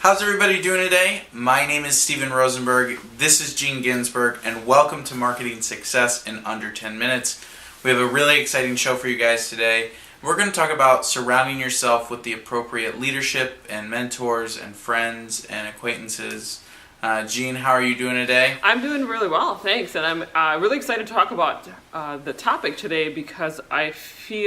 How's everybody doing today? My name is Steven Rosenberg, this is Ginzburg, and welcome to Marketing Success in Under 10 Minutes. We have a really exciting show for you guys today. We're going to talk about surrounding yourself with the appropriate leadership and mentors and friends and acquaintances. Jean, how are you doing today? I'm doing really well, thanks. And I'm really excited to talk about the topic today because I think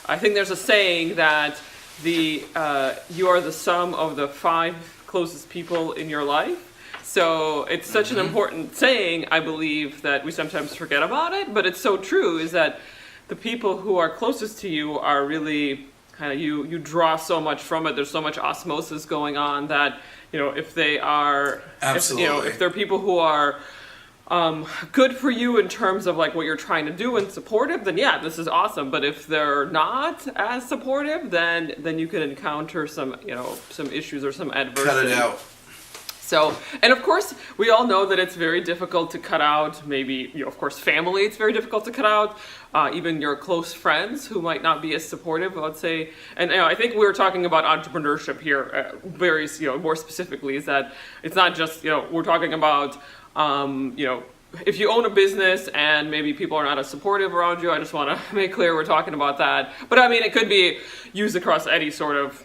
there's a saying that you are the sum of the 5 closest people in your life. So it's such an important saying, I believe, that we sometimes forget about it, but it's so true, is that the people who are closest to you are really kind of, you draw so much from it. There's so much osmosis going on that, if they are, if they're people who are good for you in terms of like what you're trying to do and supportive, then yeah, this is awesome. But if they're not as supportive, then you can encounter some issues or some adversity. Cut it out. So, and of course, we all know that it's very difficult to cut out, maybe, of course, family, it's very difficult to cut out, even your close friends who might not be as supportive, let's say. And I think we were talking about entrepreneurship here, more specifically, is that it's not just, we're talking about, if you own a business and maybe people are not as supportive around you, I just want to make clear we're talking about that. But I mean, it could be used across any sort of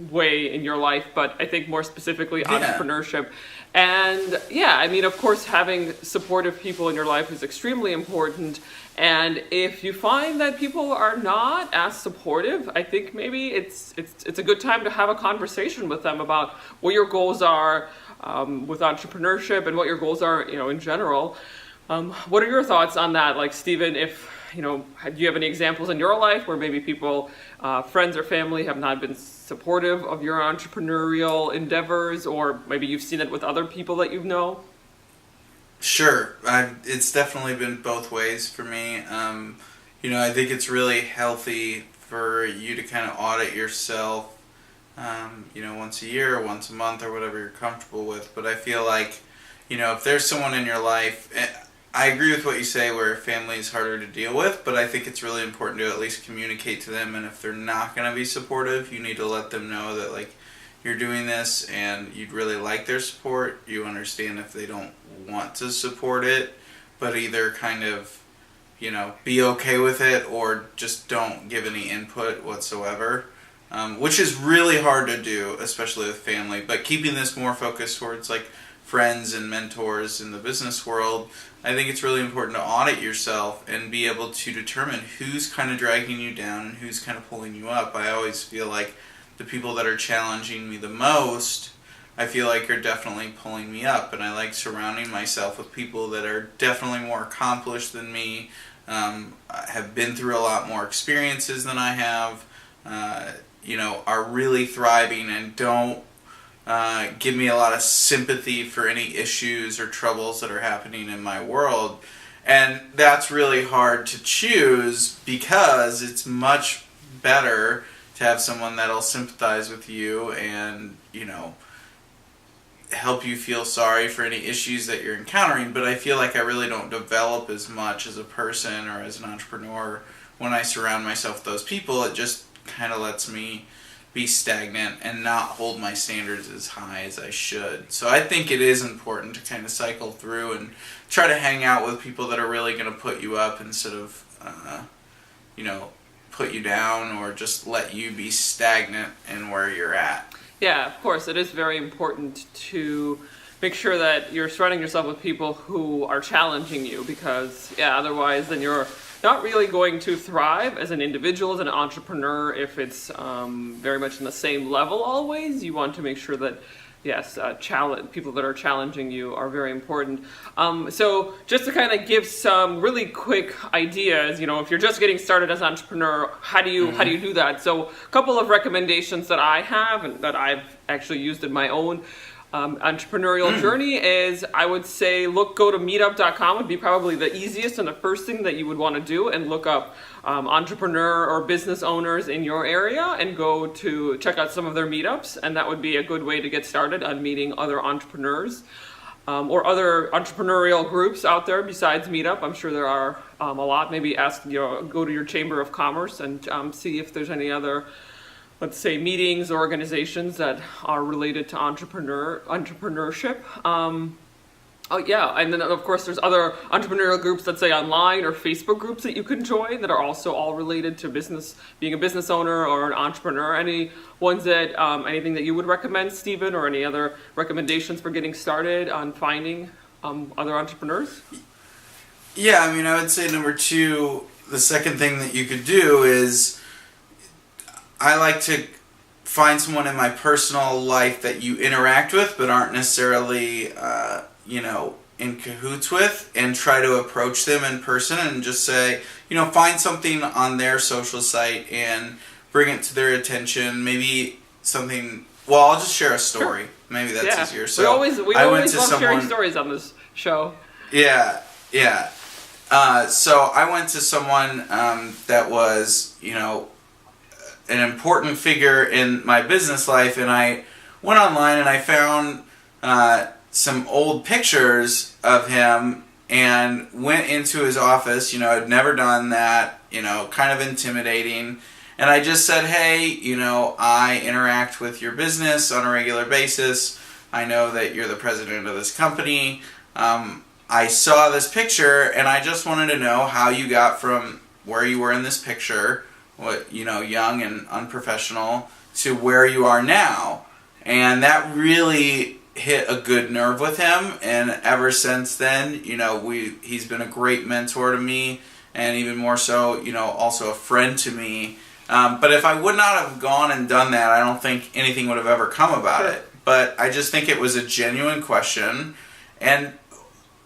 way in your life, but I think more specifically entrepreneurship. And of course, having supportive people in your life is extremely important. And if you find that people are not as supportive, I think maybe it's a good time to have a conversation with them about what your goals are with entrepreneurship and what your goals are, in general. What are your thoughts on that? Like, Steven, do you have any examples in your life where maybe people, friends or family, have not been supportive of your entrepreneurial endeavors, or maybe you've seen it with other people that you know? Sure. It's definitely been both ways for me. I think it's really healthy for you to kind of audit yourself, once a year, or once a month, or whatever you're comfortable with. But I feel like, if there's someone in your life, I agree with what you say where family is harder to deal with, but I think it's really important to at least communicate to them, and if they're not going to be supportive, you need to let them know that, like, you're doing this and you'd really like their support. You understand if they don't want to support it, but either kind of, be okay with it or just don't give any input whatsoever, which is really hard to do, especially with family. But keeping this more focused towards, like, friends and mentors in the business world, I think it's really important to audit yourself and be able to determine who's kind of dragging you down and who's kind of pulling you up. I always feel like the people that are challenging me the most, I feel like are definitely pulling me up, and I like surrounding myself with people that are definitely more accomplished than me, have been through a lot more experiences than I have, are really thriving and don't give me a lot of sympathy for any issues or troubles that are happening in my world. And that's really hard to choose because it's much better to have someone that'll sympathize with you and, help you feel sorry for any issues that you're encountering. But I feel like I really don't develop as much as a person or as an entrepreneur when I surround myself with those people. It just kind of lets me be stagnant and not hold my standards as high as I should. So I think it is important to kind of cycle through and try to hang out with people that are really going to put you up instead of, put you down or just let you be stagnant in where you're at. Yeah, of course. It is very important to make sure that you're surrounding yourself with people who are challenging you, because otherwise then you're not really going to thrive as an individual, as an entrepreneur, if it's very much in the same level always. You want to make sure that, people that are challenging you are very important. So just to kind of give some really quick ideas, if you're just getting started as an entrepreneur, how do you do that? So a couple of recommendations that I have and that I've actually used in my own entrepreneurial journey is, I would say, go to meetup.com would be probably the easiest and the first thing that you would want to do, and look up entrepreneur or business owners in your area and go to check out some of their meetups, and that would be a good way to get started on meeting other entrepreneurs. Or other entrepreneurial groups out there besides Meetup. I'm sure there are a lot. Maybe go to your Chamber of Commerce and see if there's any other let's say, meetings or organizations that are related to entrepreneurship. Oh yeah, and then of course there's other entrepreneurial groups, let's say online or Facebook groups that you can join that are also all related to business, being a business owner or an entrepreneur. Any ones that, anything that you would recommend, Stephen, or any other recommendations for getting started on finding other entrepreneurs? Yeah, I mean, I would say number two, the second thing that you could do is I like to find someone in my personal life that you interact with but aren't necessarily in cahoots with, and try to approach them in person and just say, find something on their social site and bring it to their attention. Maybe something, well, I'll just share a story. Sure. Maybe that's easier. So we always love sharing stories on this show. Yeah. So I went to someone that was, an important figure in my business life, and I went online and I found some old pictures of him and went into his office. I'd never done that, kind of intimidating. And I just said, hey, I interact with your business on a regular basis. I know that you're the president of this company. I saw this picture and I just wanted to know how you got from where you were in this picture, young and unprofessional, to where you are now. And that really hit a good nerve with him, and ever since then, he's been a great mentor to me, and even more so, also a friend to me. But if I would not have gone and done that, I don't think anything would have ever come about it. But I just think it was a genuine question, and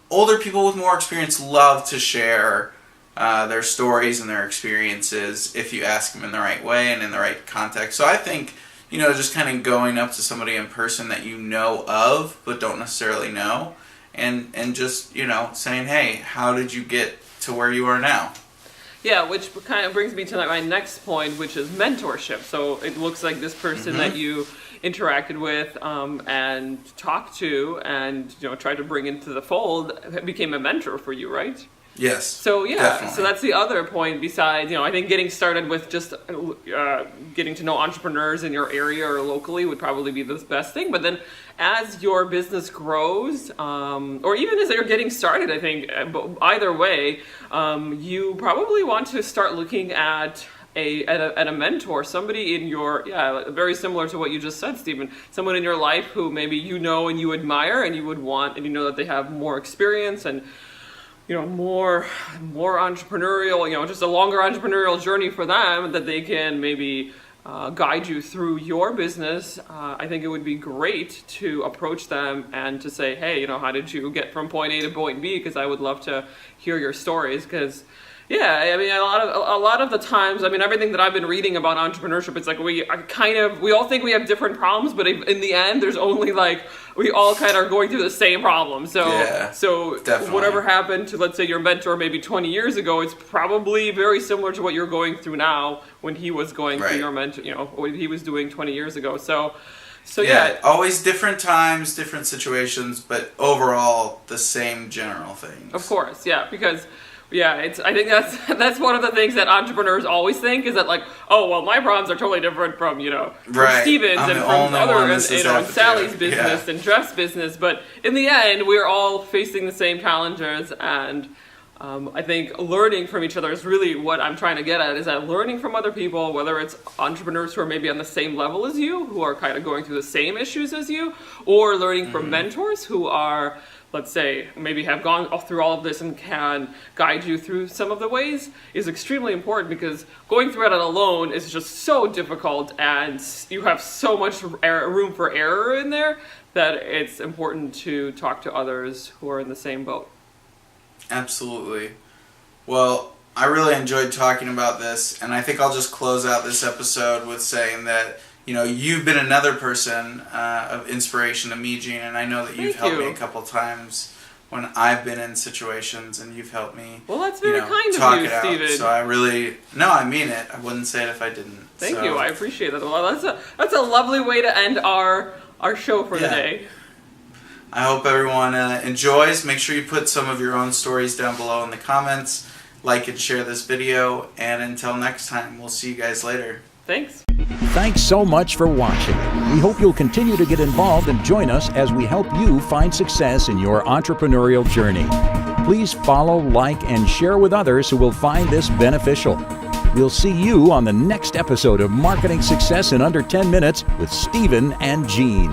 older people with more experience love to share their stories and their experiences if you ask them in the right way and in the right context. So I think just kind of going up to somebody in person that you know of but don't necessarily know, and just, saying, hey, how did you get to where you are now? Yeah, which kind of brings me to my next point, which is mentorship. So it looks like this person that you interacted with and talked to and tried to bring into the fold became a mentor for you, right? Yes. So definitely. So that's the other point besides, I think getting started with just getting to know entrepreneurs in your area or locally would probably be the best thing. But then as your business grows, or even as you're getting started, I think either way, you probably want to start looking at a mentor, somebody in your, very similar to what you just said, Stephen, someone in your life who maybe and you admire and you would want, and that they have more experience and more entrepreneurial, just a longer entrepreneurial journey for them, that they can maybe guide you through your business. I think it would be great to approach them and to say, hey, how did you get from point A to point B? Because I would love to hear your stories. Because I mean, a lot of the times, I mean, everything that I've been reading about entrepreneurship, it's like we all think we have different problems, but in the end, there's only we all kind of are going through the same problem. So definitely. Whatever happened to, let's say, your mentor maybe 20 years ago, it's probably very similar to what you're going through now when he was going through your mentor, what he was doing 20 years ago. So always different times, different situations, but overall the same general things. Of course, because I think that's one of the things that entrepreneurs always think is that my problems are totally different from from Steven's and from other and Sally's business and Jeff's business, but in the end we're all facing the same challenges, and I think learning from each other is really what I'm trying to get at, is that learning from other people, whether it's entrepreneurs who are maybe on the same level as you, who are kind of going through the same issues as you, or learning from mentors who are, let's say, maybe have gone through all of this and can guide you through some of the ways, is extremely important, because going through it alone is just so difficult and you have so much room for error in there that it's important to talk to others who are in the same boat. Absolutely. Well, I really enjoyed talking about this, and I think I'll just close out this episode with saying that you've been another person of inspiration to me, Gene, and I know that you've helped me a couple times when I've been in situations, and you've helped me. Well, that's very kind of you, Stephen. So I mean it. I wouldn't say it if I didn't. Thank you. I appreciate that a lot. That's a lovely way to end our show for the day. I hope everyone enjoys. Make sure you put some of your own stories down below in the comments. Like and share this video, and until next time, we'll see you guys later. Thanks. Thanks so much for watching. We hope you'll continue to get involved and join us as we help you find success in your entrepreneurial journey. Please follow, like, and share with others who will find this beneficial. We'll see you on the next episode of Marketing Success in Under 10 Minutes with Stephen and Jean.